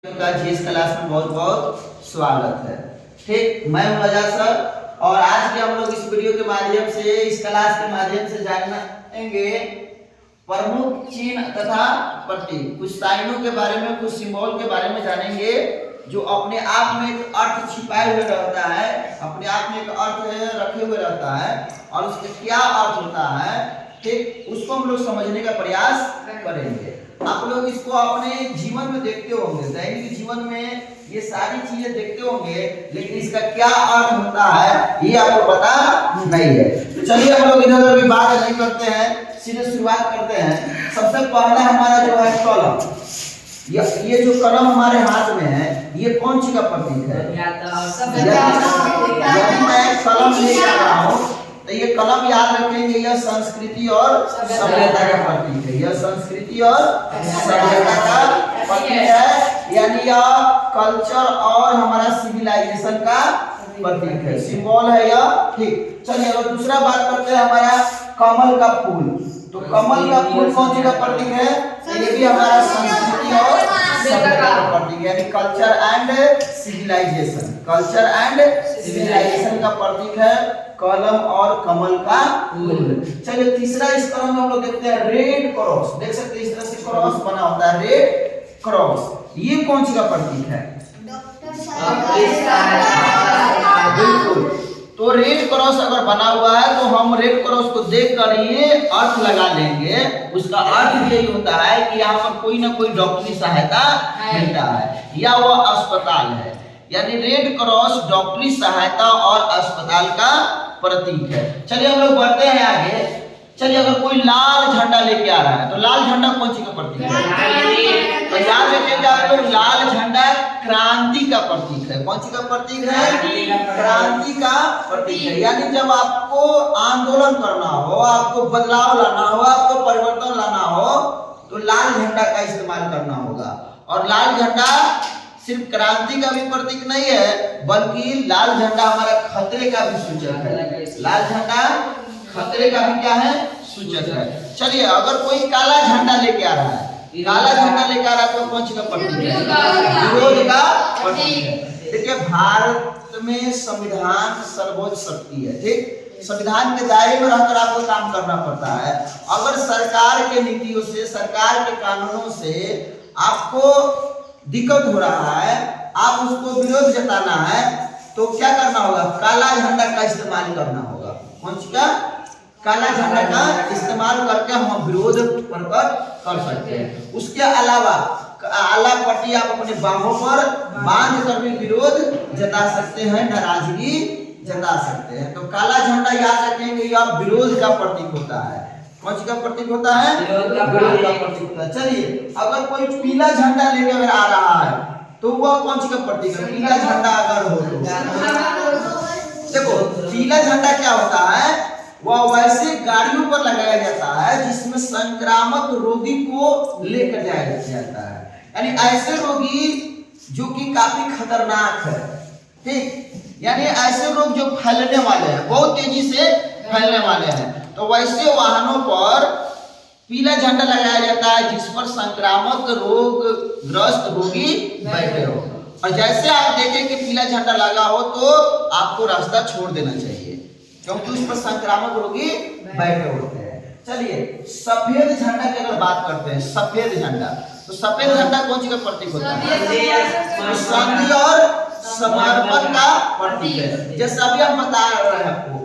का GS class में बहुत बहुत स्वागत है। ठीक, मैं हूं आजाद सर और आज के हम लोग इस वीडियो के माध्यम से, इस क्लास के माध्यम से जानेंगे प्रमुख चिन्ह तथा प्रतीक, कुछ साइनों के बारे में, कुछ सिंबल के बारे में जानेंगे जो अपने आप में एक अर्थ छिपाए हुए रहता है, अपने आप में एक अर्थ रखे हुए रहता है और उसके क्या अर्थ होता है, ठीक, उसको हम लोग समझने का प्रयास करेंगे। आप लोग इसको अपने जीवन में देखते होंगे, दैनिक जीवन में ये सारी चीजें देखते होंगे, लेकिन इसका क्या अर्थ होता है ये आपको पता नहीं है। तो चलिए हम लोग इधर उधर बात नहीं करते हैं, सीधे शुरुआत करते हैं। सबसे पहला हमारा जो है कलम, ये जो कलम हमारे हाथ में है, ये कौन सी का प्रतीक है? यदि मैं कलम ले जा रहा हूँ तो ये कलम याद रखेंगे, यह संस्कृति और सभ्यता का प्रतीक है, यह संस्कृति और सभ्यता का प्रतीक है, यानी यह कल्चर और हमारा सिविलाइजेशन का प्रतीक है, सिंबल है यह। ठीक, चलिए अब दूसरा बात करते हैं, हमारा कमल का फूल। तो कमल का फूल कौन सी का प्रतीक है? ये भी हमारा संस्कृति और सभ्यता का प्रतीक है, यानी culture and civilisation, culture and civilisation का प्रतीक है कलम और कमल का फूल। चलिए तीसरा इस कलम में हम लोग देखते हैं रेड क्रॉस, देख सकते हैं इस तरह से क्रॉस बना होता है, रेड क्रॉस, ये कौन सी का प्रतीक है? बिल्कुल, तो रेड क्रॉस अगर बना हुआ है तो हम रेड क्रॉस को देखकर ये अर्थ लगा लेंगे, उसका अर्थ यही होता है कि यहाँ पर कोई ना कोई डॉक्टरी सहायता मिलता है या वह अस्पताल है, यानी रेड क्रॉस डॉक्टरी सहायता और अस्पताल का प्रतीक है। चलिए हम लोग बढ़ते हैं आगे। चलिए अगर कोई लाल झंडा लेके आ रहा है तो लाल झंडा कौन सी का प्रतीक है? तो याद रखिएगा आप लोग, लाल झंडा क्रांति का प्रतीक है। कौन सी का प्रतीक है? क्रांति का प्रतीक है, यानी जब आपको आंदोलन करना हो, आपको बदलाव लाना हो, आपको परिवर्तन लाना हो तो लाल झंडा का इस्तेमाल करना होगा। और लाल झंडा सिर्फ क्रांति का भी प्रतीक नहीं है, बल्कि लाल झंडा हमारा खतरे का भी सूचक है, लाल झंडा खतरे का भी क्या है? सूचक है। चलिए अगर कोई काला झंडा लेके आ रहा है, काला झंडा लेके आ रहा है तो कौन सी का प्रतीक है? विरोध का प्रतीक है। देखिए भारत में संविधान सर्वोच्च शक्ति है, ठीक, संविधान के दायरे में रहकर आपको काम करना पड़ता है। अगर सरकार के नीतियों से, सरकार के कानूनों से आपको दिक्कत हो रहा है, आप उसको विरोध जताना है तो क्या करना होगा? काला झंडा का इस्तेमाल करना होगा। कौन सी का? काला झंडा का इस्तेमाल करके हम विरोध प्रकट कर सकते हैं। उसके अलावा आला पट्टी आप अपने बाहों पर बांध कर भी विरोध जता सकते हैं, नाराजगी जता सकते हैं। तो काला झंडा याद रखेंगे, यह विरोध का प्रतीक होता है। कौन सी का प्रतीक होता है? विरोध का प्रतीक होता है। चलिए अगर कोई पीला झंडा लेकर अगर आ रहा है तो वह कौन सी का प्रतीक है? पीला झंडा अगर हो तो देखो, पीला झंडा क्या होता है? वह वैसे गाड़ियों पर लगाया जाता है जिसमें संक्रामक रोगी को लेकर जाया जाता है, यानी ऐसे रोगी जो कि काफी खतरनाक है, ठीक, यानी ऐसे रोग जो फैलने वाले हैं, बहुत तेजी से फैलने वाले हैं, तो वैसे वाहनों पर पीला झंडा लगाया जाता है जिस पर संक्रामक रोग ग्रस्त रोगी बैठे हो। और जैसे आप देखें कि पीला झंडा लगा हो तो आपको रास्ता छोड़ देना चाहिए, क्योंकि उस पर संक्रामक रोगी बैठे होते हैं। चलिए सफेद झंडा की अगर बात करते हैं, सफेद झंडा, तो सफेद झंडा कौन सी का प्रतीक होता है? शांति और समर्पण का प्रतीक है। जैसे अभी हम बता रहे हैं आपको,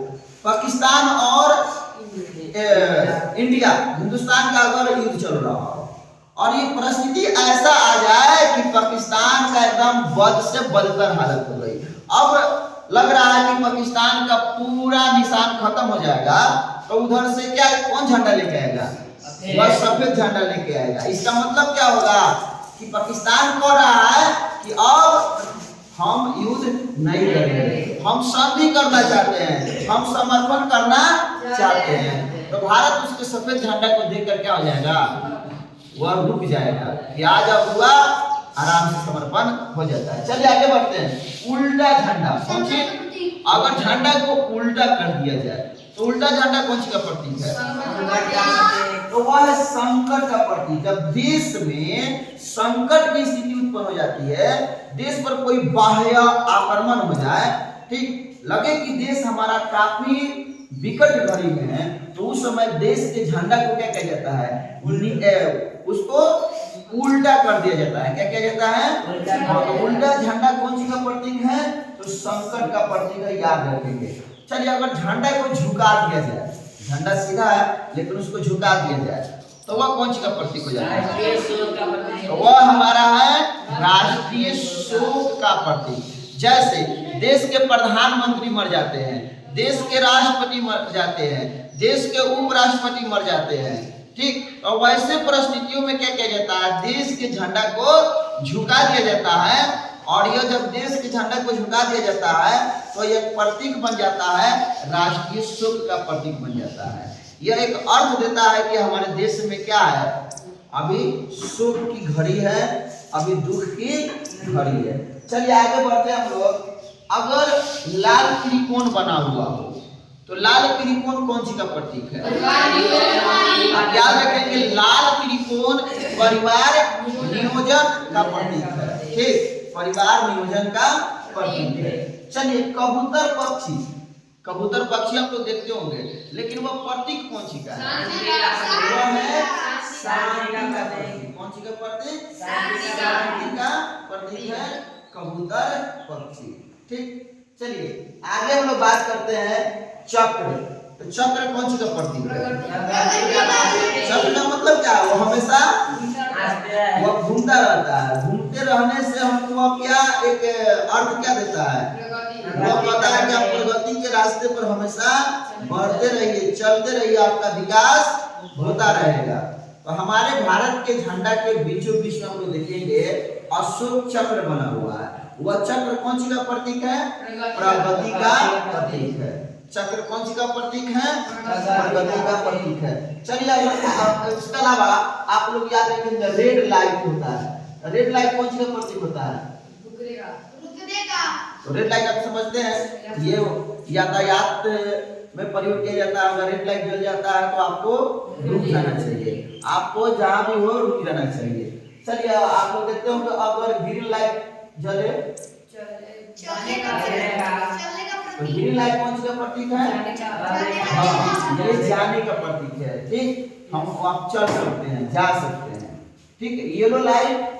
पाकिस्तान और इंडिया, हिंदुस्तान का अगर युद्ध चल रहा हो और ये परिस्थिति ऐसा आ जाए कि पाकिस्तान का एकदम बद से बदतर हालत हो गई, अब लग रहा है कि पाकिस्तान का पूरा निशान खत्म हो जाएगा, तो उधर से क्या कौन झंडा लेके आएगा? वह सफेद झंडा लेके आएगा। इसका मतलब क्या होगा कि पाकिस्तान कह रहा है कि अब हम युद्ध नहीं करेंगे, हम संधि करना चाहते हैं, हम समर्पण करना चाहते हैं। तो भारत उसके सफेद झंडा को देखकर क्या हो जाएगा? वह रुक जाएगा कि आज अब हुआ, आराम से समर्पण हो जाता है। चलिए आगे बढ़ते हैं। उल्टा झंडा, सोचिए अगर झंडा को उल्टा कर दिया जाए तो उल्टा झंडा कौन सी का प्रतीक है? तो तो वह है संकट का प्रतीक। जब देश में संकट की स्थिति उत्पन्न हो जाती है, देश पर कोई बाह्य आक्रमण हो जाए, ठीक, लगे कि देश हमारा काफी विकट घड़ी में है, तो उस समय देश के झंडा को क्या किया जाता है, उसको उल्टा कर दिया जाता है। क्या किया जाता है? उल्टा झंडा कौन सी का प्रतीक है? तो संकट का प्रतीक है, याद रखेंगे। चलिए, अगर झंडा को झुका दिया जाए, झंडा सीधा है लेकिन उसको झुका दिया जाए, तो वह कौन सी का प्रतीक हो जाता है? तो वह हमारा है राष्ट्रीय शोक का प्रतीक। जैसे देश के प्रधानमंत्री मर जाते हैं, देश के राष्ट्रपति मर जाते हैं, देश के उपराष्ट्रपति मर जाते हैं, ठीक, और वैसे परिस्थितियों में क्या किया जाता है? देश के झंडा को झुका दिया जाता है। और यह जब देश के झंडा को झुका दिया जाता है तो यह प्रतीक बन जाता है, राष्ट्रीय शोक का प्रतीक बन जाता है। यह एक अर्थ देता है कि हमारे देश में क्या है, अभी शोक की घड़ी है, अभी दुख की घड़ी है। चलिए आगे बढ़ते हैं हम लोग। अगर लाल त्रिकोण बना हुआ हो तो लाल त्रिकोण कौन सी का प्रतीक है? आप याद रखेंगे, लाल त्रिकोण परिवार नियोजन का प्रतीक है, ठीक, परिवार नियोजन का प्रतीक है। चलिए, कबूतर पक्षी, कबूतर पक्षी आप लोग देखते होंगे, लेकिन वह प्रतीक कौन सी का है? वह है शांति का प्रतीक। कौन सी का प्रतीक? शांति का प्रतीक है कबूतर पक्षी, ठीक। चलिए आगे हम लोग बात करते हैं चक्र। तो चक्र कौन सी का प्रतीक है? चक्र का मतलब क्या है? वो हमेशा वह घूमता रहता है। घूमते रहने से हमको क्या एक अर्थ क्या देता है? वो कहता है कि आप प्रगति के रास्ते पर हमेशा बढ़ते रहिए, चलते रहिए, आपका विकास होता रहेगा। तो हमारे भारत के झंडा के बीचों बीच में हम लोग देखेंगे अशोक चक्र बना हुआ है। वह चक्र कौन सी का प्रतीक है? प्रगति का प्रतीक है। चक्र कौन सी का प्रतीक है? प्रगति का प्रतीक है। चलिए, इसके अलावा आप लोग याद रखेंगे रेड लाइट होता है। रेड लाइट कौन सी का प्रतीक होता है? तो रेड लाइट आप समझते हैं, ये यातायात में प्रयोग किया जाता है। अगर रेड लाइट जल जाता है तो आपको रुक जाना चाहिए, आपको जहां भी हो रुक जाना चाहिए। चलिए, आप लोग देखते हो कि अगर ग्रीन लाइट जले, तो ग्रीन लाइट कौन सी का प्रतीक है? ये जाने का प्रतीक है, ठीक, हम आप चल सकते हैं, जा सकते हैं, ठीक। येलो लाइट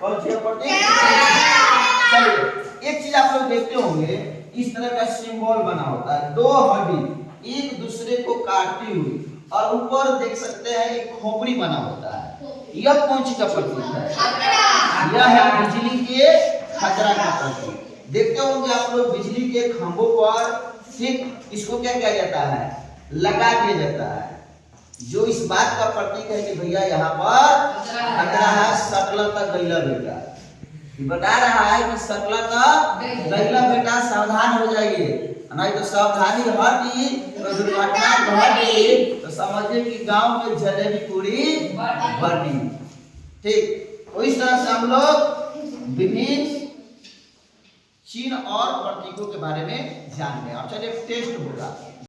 कौन सी का प्रतीक? चलिए, एक चीज आप लोग देखते होंगे, इस तरह का सिंबल बना होता है, दो हड्डी एक दूसरे को काटती हुई, और ऊपर देख सकते हैं एक खोपड़ी बना होता है। यह कौन सी का प्रतीक है? यह है बिजली के खतरा का प्रतीक। देखते होंगे आप लोग बिजली के खंभों पर, ठीक, इसको क्या किया जाता है? लगा दिया जाता है, जो इस बात का प्रतीक है कि भैया यहाँ पर खतरा है, सकला तक गैला बेटा, बता रहा है कि सकला तक गैला बेटा, सावधान हो जाइए, नहीं तो सावधानी हटी तो दुर्घटना घटी, तो समझिए कि गांव में जलेबी पूरी बनी, ठीक। तो इस तरह से हम लोग विभिन्न चिन्ह और प्रतीकों के बारे में जान गए। अब चलिए टेस्ट होगा।